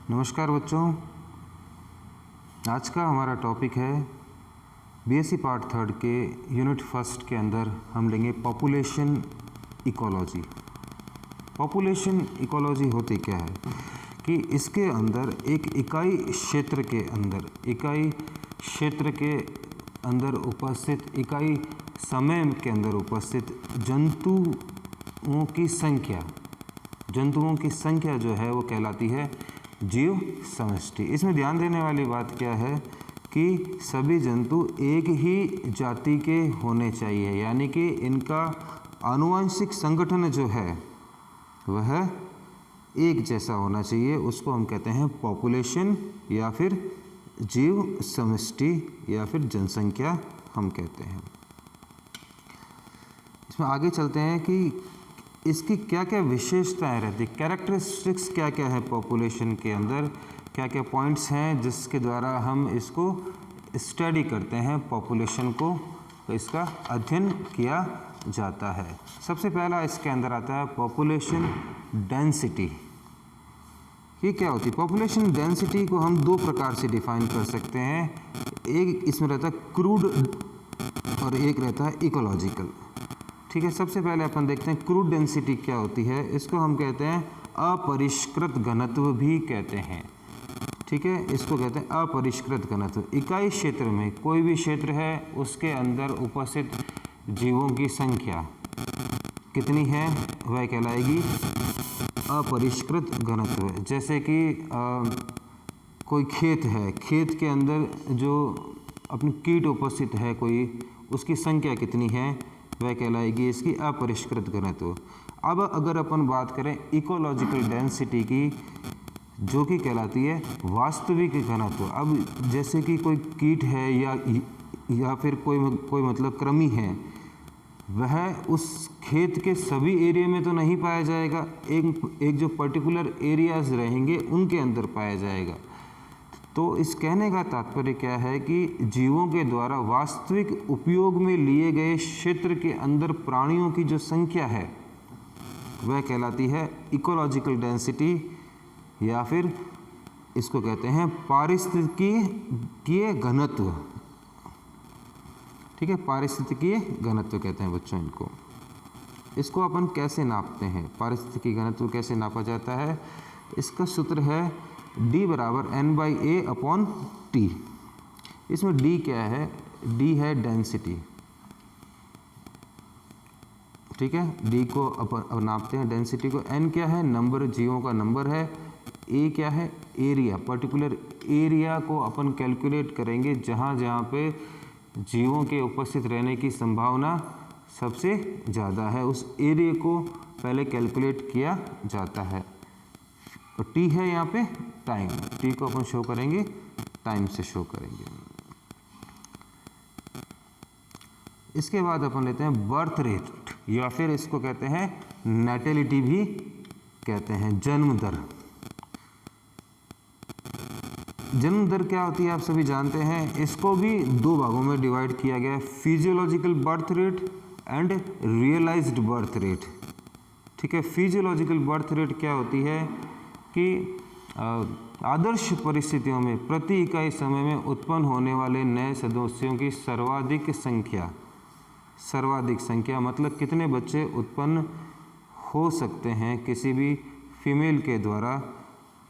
नमस्कार बच्चों, आज का हमारा टॉपिक है बीएससी पार्ट 3 के यूनिट फर्स्ट के अंदर हम लेंगे पॉपुलेशन इकोलॉजी। पॉपुलेशन इकोलॉजी होती क्या है कि इसके अंदर एक इकाई क्षेत्र के अंदर उपस्थित इकाई समय के अंदर उपस्थित जंतुओं की संख्या जो है वो कहलाती है जीव समष्टि। इसमें ध्यान देने वाली बात क्या है कि सभी जंतु एक ही जाति के होने चाहिए, यानी कि इनका आनुवंशिक संगठन जो है वह एक जैसा होना चाहिए। उसको हम कहते हैं पॉपुलेशन या फिर जीव समष्टि या फिर जनसंख्या हम कहते हैं। इसमें आगे चलते हैं कि इसकी क्या क्या विशेषताएं रहती, कैरेक्टरिस्टिक्स क्या क्या है पॉपुलेशन के अंदर, क्या क्या पॉइंट्स हैं जिसके द्वारा हम इसको स्टडी करते हैं, पॉपुलेशन को तो इसका अध्ययन किया जाता है। सबसे पहला इसके अंदर आता है पॉपुलेशन डेंसिटी। ये क्या होती है? पॉपुलेशन डेंसिटी को हम दो प्रकार से डिफाइन कर सकते हैं। एक इसमें रहता है क्रूड और एक रहता है इकोलॉजिकल। ठीक है, सबसे पहले अपन देखते हैं क्रूड डेंसिटी क्या होती है। इसको हम कहते हैं अपरिष्कृत घनत्व भी कहते हैं। ठीक है, इसको कहते हैं अपरिष्कृत घनत्व। इकाई क्षेत्र में कोई भी क्षेत्र है उसके अंदर उपस्थित जीवों की संख्या कितनी है वह कहलाएगी अपरिष्कृत घनत्व। जैसे कि कोई खेत है, खेत के अंदर जो अपनी कीट उपस्थित है कोई, उसकी संख्या कितनी है वह कहलाएगी इसकी अपरिष्कृत घनत्व। अब अगर अपन बात करें इकोलॉजिकल डेंसिटी की, जो कि कहलाती है वास्तविक घनत्व। अब जैसे कि कोई कीट है या फिर कोई मतलब कृमि है, वह उस खेत के सभी एरिया में तो नहीं पाया जाएगा, एक जो पर्टिकुलर एरियाज रहेंगे उनके अंदर पाया जाएगा। तो इस कहने का तात्पर्य क्या है कि जीवों के द्वारा वास्तविक उपयोग में लिए गए क्षेत्र के अंदर प्राणियों की जो संख्या है वह कहलाती है इकोलॉजिकल डेंसिटी या फिर इसको कहते हैं पारिस्थितिकीय घनत्व। ठीक है, पारिस्थितिकीय घनत्व कहते हैं बच्चों इनको। इसको अपन कैसे नापते हैं, पारिस्थितिकीय घनत्व कैसे नापा जाता है? इसका सूत्र है D बराबर N/A/T। इसमें D क्या है? D है डेंसिटी। ठीक है, D को अपन नापते हैं डेंसिटी को। N क्या है? नंबर, जीवों का नंबर है। A क्या है? एरिया, पर्टिकुलर एरिया को अपन कैलकुलेट करेंगे जहाँ जहाँ पे जीवों के उपस्थित रहने की संभावना सबसे ज़्यादा है, उस एरिया को पहले कैलकुलेट किया जाता है। और T है यहाँ पे टाइम, T को अपन शो करेंगे टाइम से शो करेंगे। इसके बाद अपन लेते हैं बर्थ रेट या फिर इसको कहते हैं नेटेलिटी भी कहते हैं, जन्म दर। जन्म दर क्या होती है आप सभी जानते हैं। इसको भी दो भागों में डिवाइड किया गया है, physiological birth rate and realised birth rate. ठीक है, फिजियोलॉजिकल बर्थ रेट क्या होती है कि आदर्श परिस्थितियों में प्रति इकाई समय में उत्पन्न होने वाले नए सदस्यों की सर्वाधिक संख्या मतलब कितने बच्चे उत्पन्न हो सकते हैं किसी भी फीमेल के द्वारा,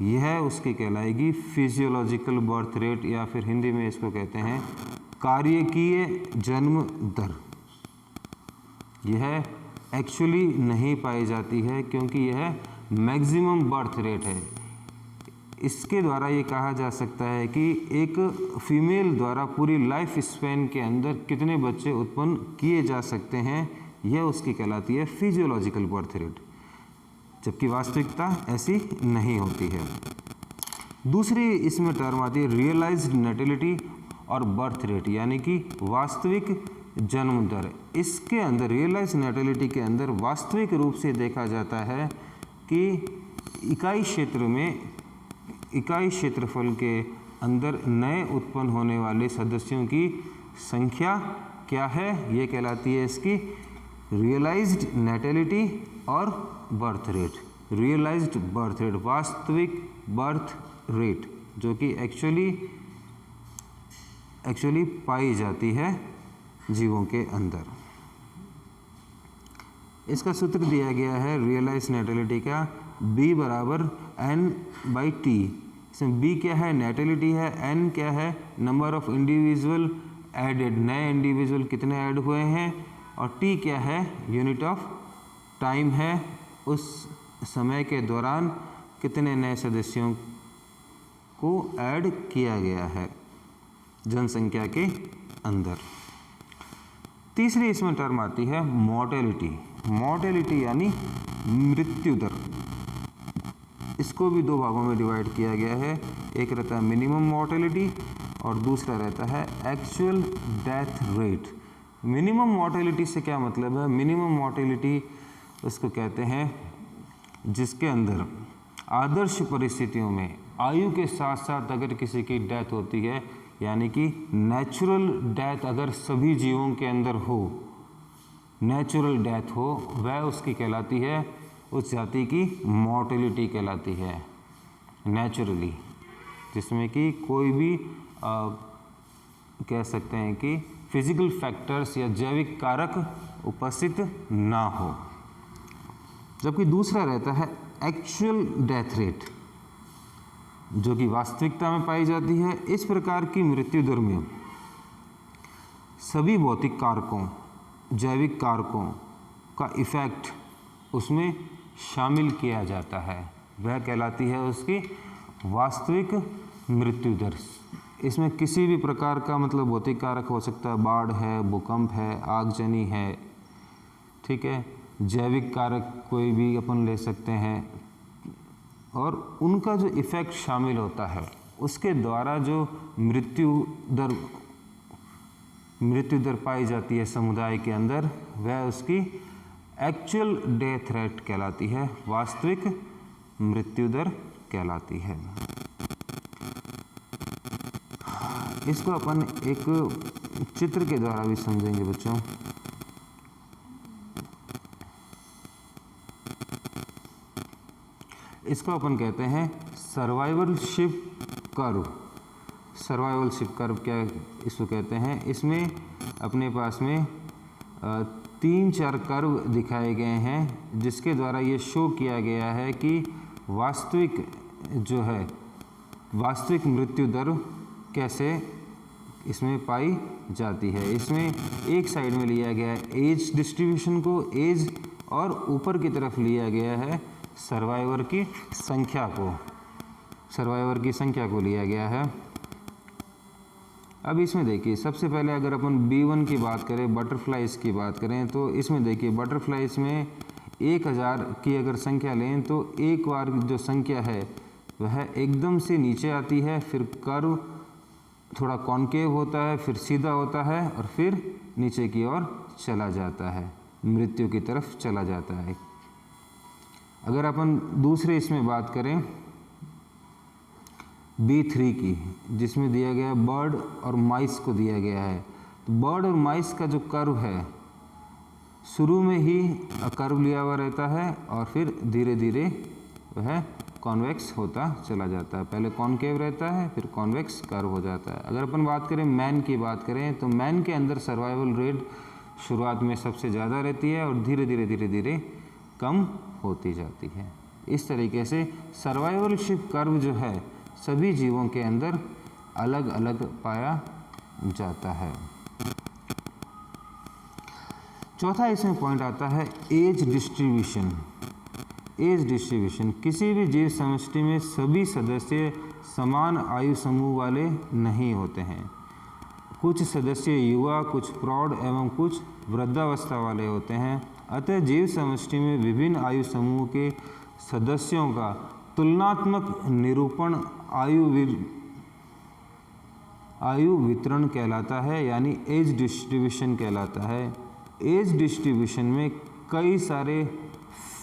यह उसकी कहलाएगी फिजियोलॉजिकल बर्थ रेट या फिर हिंदी में इसको कहते हैं कार्यकीय जन्म दर। यह एक्चुअली नहीं पाई जाती है क्योंकि यह मैक्सिमम बर्थ रेट है। इसके द्वारा ये कहा जा सकता है कि एक फीमेल द्वारा पूरी लाइफ स्पैन के अंदर कितने बच्चे उत्पन्न किए जा सकते हैं, यह उसकी कहलाती है फिजियोलॉजिकल बर्थ रेट, जबकि वास्तविकता ऐसी नहीं होती है। दूसरी इसमें टर्म आती है रियलाइज्ड नेटिलिटी और बर्थ रेट, यानी कि वास्तविक जन्म दर। इसके अंदर रियलाइज्ड नेटिलिटी के अंदर वास्तविक रूप से देखा जाता है कि इकाई क्षेत्रफल के अंदर नए उत्पन्न होने वाले सदस्यों की संख्या क्या है, ये कहलाती है इसकी रियलाइज्ड नेटिलिटी और birth rate. Realised birth rate, वास्तविक बर्थ रेट, जो कि एक्चुअली पाई जाती है जीवों के अंदर। इसका सूत्र दिया गया है रियलाइज नेटेलिटी का, B बराबर N/T। इसमें B क्या है, नेटेलिटी है, N क्या है, नंबर ऑफ इंडिविजुअल एडेड, नए इंडिविजुअल कितने ऐड हुए हैं, और T क्या है, यूनिट ऑफ टाइम है, उस समय के दौरान कितने नए सदस्यों को ऐड किया गया है जनसंख्या के अंदर। तीसरी इसमें टर्म आती है मॉर्टेलिटी। मॉर्टेलिटी यानी मृत्यु दर। इसको भी दो भागों में डिवाइड किया गया है, एक रहता है मिनिमम मॉर्टेलिटी और दूसरा रहता है actual death rate. Minimum mortality से क्या मतलब है, मिनिमम मॉर्टेलिटी उसको कहते हैं जिसके अंदर आदर्श परिस्थितियों में आयु के साथ साथ अगर किसी की डेथ होती है, यानी कि नेचुरल डेथ अगर सभी जीवों के अंदर हो, नेचुरल डेथ हो, वह उसकी कहलाती है, उस जाति की मॉर्टेलिटी कहलाती है नेचुरली, जिसमें कि कोई भी कह सकते हैं कि फिजिकल फैक्टर्स या जैविक कारक उपस्थित ना हो। जबकि दूसरा रहता है एक्चुअल डेथ रेट, जो कि वास्तविकता में पाई जाती है। इस प्रकार की मृत्यु दर में सभी भौतिक कारकों, जैविक कारकों का इफेक्ट उसमें शामिल किया जाता है, वह कहलाती है उसकी वास्तविक मृत्यु दर। इसमें किसी भी प्रकार का मतलब भौतिक कारक हो सकता है, बाढ़ है, भूकंप है, आगजनी है, ठीक है, जैविक कारक कोई भी अपन ले सकते हैं, और उनका जो इफ़ेक्ट शामिल होता है उसके द्वारा जो मृत्यु दर पाई जाती है समुदाय के अंदर, वह उसकी एक्चुअल डेथ रेट कहलाती है, वास्तविक मृत्यु दर कहलाती है। इसको अपन एक चित्र के द्वारा भी समझेंगे बच्चों। इसको अपन कहते हैं सर्वाइवलशिप कर्व। सर्वाइवलशिप कर्व क्या इसको कहते हैं, इसमें अपने पास में 3-4 कर्व दिखाए गए हैं, जिसके द्वारा ये शो किया गया है कि वास्तविक जो है, वास्तविक मृत्यु दर कैसे इसमें पाई जाती है। इसमें एक साइड में लिया गया है एज डिस्ट्रीब्यूशन को, एज, और ऊपर की तरफ लिया गया है सर्वाइवर की संख्या को, सर्वाइवर की संख्या को लिया गया है। अब इसमें देखिए, सबसे पहले अगर अपन B1 की बात करें, बटरफ्लाइज की बात करें, तो इसमें देखिए बटरफ्लाइज में 1000 की अगर संख्या लें तो एक बार जो संख्या है वह एकदम से नीचे आती है, फिर कर्व थोड़ा कॉन्केव होता है, फिर सीधा होता है, और फिर नीचे की ओर चला जाता है, मृत्यु की तरफ चला जाता है। अगर अपन दूसरे इसमें बात करें B3 की, जिसमें दिया गया बर्ड और माइस को दिया गया है, तो बर्ड और माइस का जो कर्व है शुरू में ही कर्व लिया हुआ रहता है और फिर धीरे धीरे वह कॉन्वेक्स होता चला जाता है। पहले कॉनकेव रहता है, फिर कॉन्वेक्स कर्व हो जाता है। अगर अपन बात करें मैन की बात करें, तो मैन के अंदर सर्वाइवल रेट शुरुआत में सबसे ज़्यादा रहती है और धीरे धीरे कम होती जाती है। इस तरीके से सर्वाइवलशिप कर्व जो है सभी जीवों के अंदर अलग अलग पाया जाता है। चौथा इसमें पॉइंट आता है एज डिस्ट्रीब्यूशन। एज डिस्ट्रीब्यूशन, किसी भी जीव समष्टि में सभी सदस्य समान आयु समूह वाले नहीं होते हैं। कुछ सदस्य युवा, कुछ प्रौढ़ एवं कुछ वृद्धावस्था वाले होते हैं। अतः जीव समष्टि में विभिन्न आयु समूह के सदस्यों का तुलनात्मक निरूपण आयु वितरण कहलाता है, यानी एज डिस्ट्रीब्यूशन कहलाता है। एज डिस्ट्रीब्यूशन में कई सारे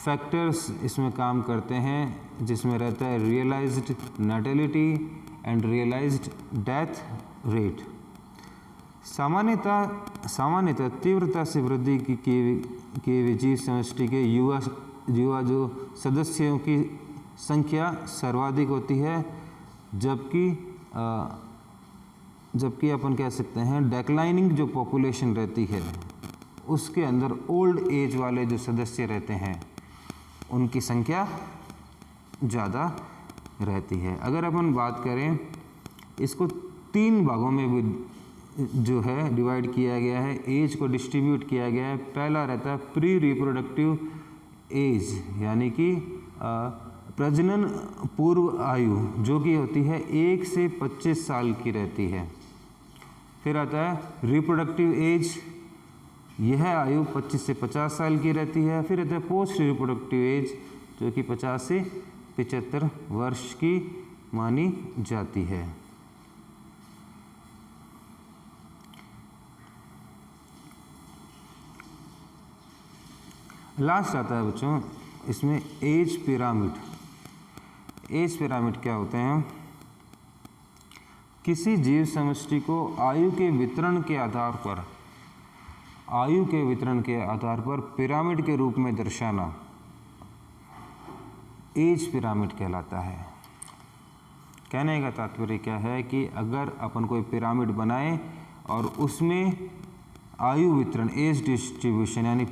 फैक्टर्स इसमें काम करते हैं, जिसमें रहता है realized natality and realized death rate. सामान्यतः तीव्रता से वृद्धि की जीव समष्टि के युवा जो सदस्यों की संख्या सर्वाधिक होती है, जबकि अपन कह सकते हैं डेक्लाइनिंग जो पॉपुलेशन रहती है उसके अंदर ओल्ड एज वाले जो सदस्य रहते हैं उनकी संख्या ज़्यादा रहती है। अगर अपन बात करें, इसको 3 भागों में भी जो है डिवाइड किया गया है, एज को डिस्ट्रीब्यूट किया गया है। पहला रहता है प्री रिप्रोडक्टिव एज, यानी कि प्रजनन पूर्व आयु, जो कि होती है 1 से 25 साल की रहती है। फिर आता है रिप्रोडक्टिव एज, यह आयु 25 से 50 साल की रहती है। फिर आता है पोस्ट रिप्रोडक्टिव एज, जो कि 50 से 75 वर्ष की मानी जाती है। लास्ट आता है बच्चों इसमें एज पिरामिड। एज पिरामिड क्या होते हैं? किसी जीव समष्टि को आयु के वितरण के आधार पर पिरामिड के रूप में दर्शाना एज पिरामिड कहलाता है। कहने का तात्पर्य क्या है कि अगर अपन कोई पिरामिड बनाए और उसमें आयु वितरण, एज डिस्ट्रीब्यूशन, यानी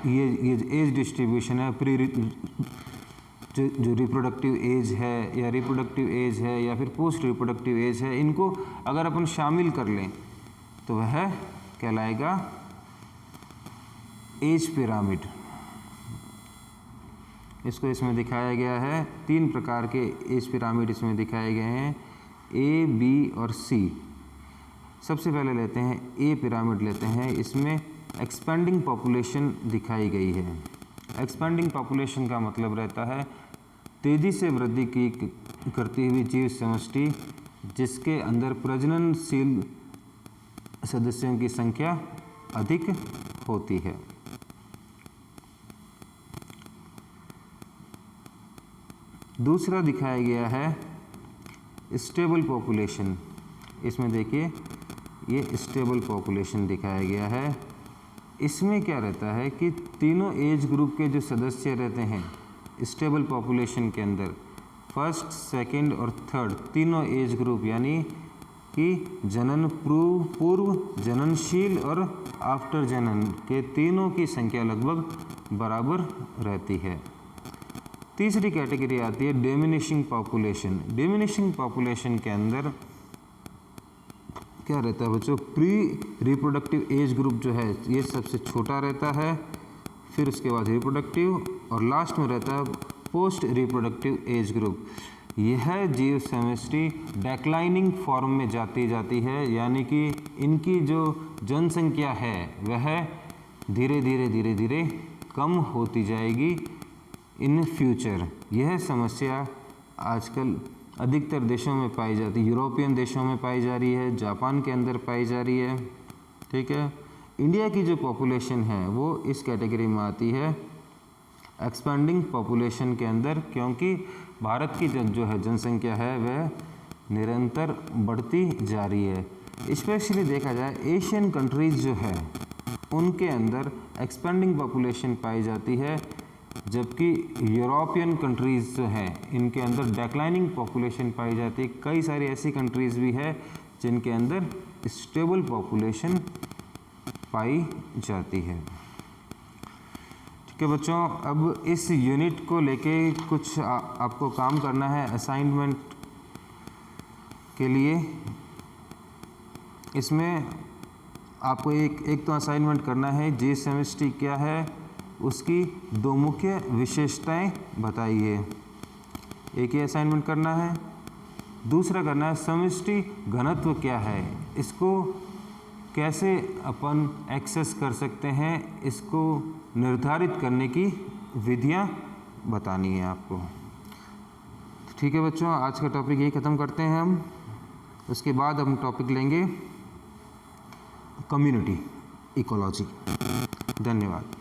ये एज डिस्ट्रीब्यूशन है, जो रिप्रोडक्टिव एज है या रिप्रोडक्टिव एज है या फिर पोस्ट रिप्रोडक्टिव एज है, इनको अगर अपन शामिल कर लें तो वह कहलाएगा एज पिरामिड। इसको इसमें दिखाया गया है, 3 प्रकार के एज पिरामिड इसमें दिखाए गए हैं, ए, बी और सी। सबसे पहले लेते हैं ए पिरामिड लेते हैं। इसमें एक्सपेंडिंग पॉपुलेशन दिखाई गई है। एक्सपेंडिंग पॉपुलेशन का मतलब रहता है तेज़ी से वृद्धि की करती हुई जीव समष्टि जिसके अंदर प्रजननशील सदस्यों की संख्या अधिक होती है। दूसरा दिखाया गया है स्टेबल पॉपुलेशन। इसमें देखिए ये स्टेबल पॉपुलेशन दिखाया गया है। इसमें क्या रहता है कि तीनों एज ग्रुप के जो सदस्य रहते हैं स्टेबल पॉपुलेशन के अंदर, फर्स्ट, सेकंड और थर्ड, तीनों एज ग्रुप यानी कि जनन पूर्व, जननशील और आफ्टर जनन के तीनों की संख्या लगभग बराबर रहती है। तीसरी कैटेगरी आती है डिमिनिशिंग पॉपुलेशन। डिमिनिशिंग पॉपुलेशन के अंदर क्या रहता है बच्चों? प्री रिप्रोडक्टिव एज ग्रुप जो है ये सबसे छोटा रहता है, फिर उसके बाद रिप्रोडक्टिव और लास्ट में रहता है पोस्ट रिप्रोडक्टिव एज ग्रुप। यह जीव समष्टि डेक्लाइनिंग फॉर्म में जाती है, यानी कि इनकी जो जनसंख्या है वह धीरे धीरे कम होती जाएगी इन फ्यूचर। यह समस्या आजकल अधिकतर देशों में पाई जाती है, यूरोपियन देशों में पाई जा रही है, जापान के अंदर पाई जा रही है। ठीक है, इंडिया की जो पॉपुलेशन है वो इस कैटेगरी में आती है एक्सपेंडिंग पॉपुलेशन के अंदर, क्योंकि भारत की जो है जनसंख्या है वह निरंतर बढ़ती जा रही है। स्पेशली देखा जाए एशियन कंट्रीज़ जो है उनके अंदर एक्सपेंडिंग पॉपुलेशन पाई जाती है, जबकि यूरोपियन कंट्रीज़ जो हैं इनके अंदर डिक्लाइनिंग पॉपुलेशन पाई जाती है। कई सारी ऐसी कंट्रीज़ भी है जिनके अंदर स्टेबल पॉपुलेशन पाई जाती है। ठीक है बच्चों, अब इस यूनिट को लेके कुछ आपको काम करना है असाइनमेंट के लिए। इसमें आपको एक तो असाइनमेंट करना है जीव समष्टि क्या है, उसकी 2 मुख्य विशेषताएं बताइए। एक ये असाइनमेंट करना है। दूसरा करना है समष्टि घनत्व क्या है, इसको कैसे अपन एक्सेस कर सकते हैं, इसको निर्धारित करने की विधियां बतानी है आपको। ठीक है बच्चों, आज का टॉपिक यही ख़त्म करते हैं हम। उसके बाद हम टॉपिक लेंगे कम्युनिटी इकोलॉजी। धन्यवाद।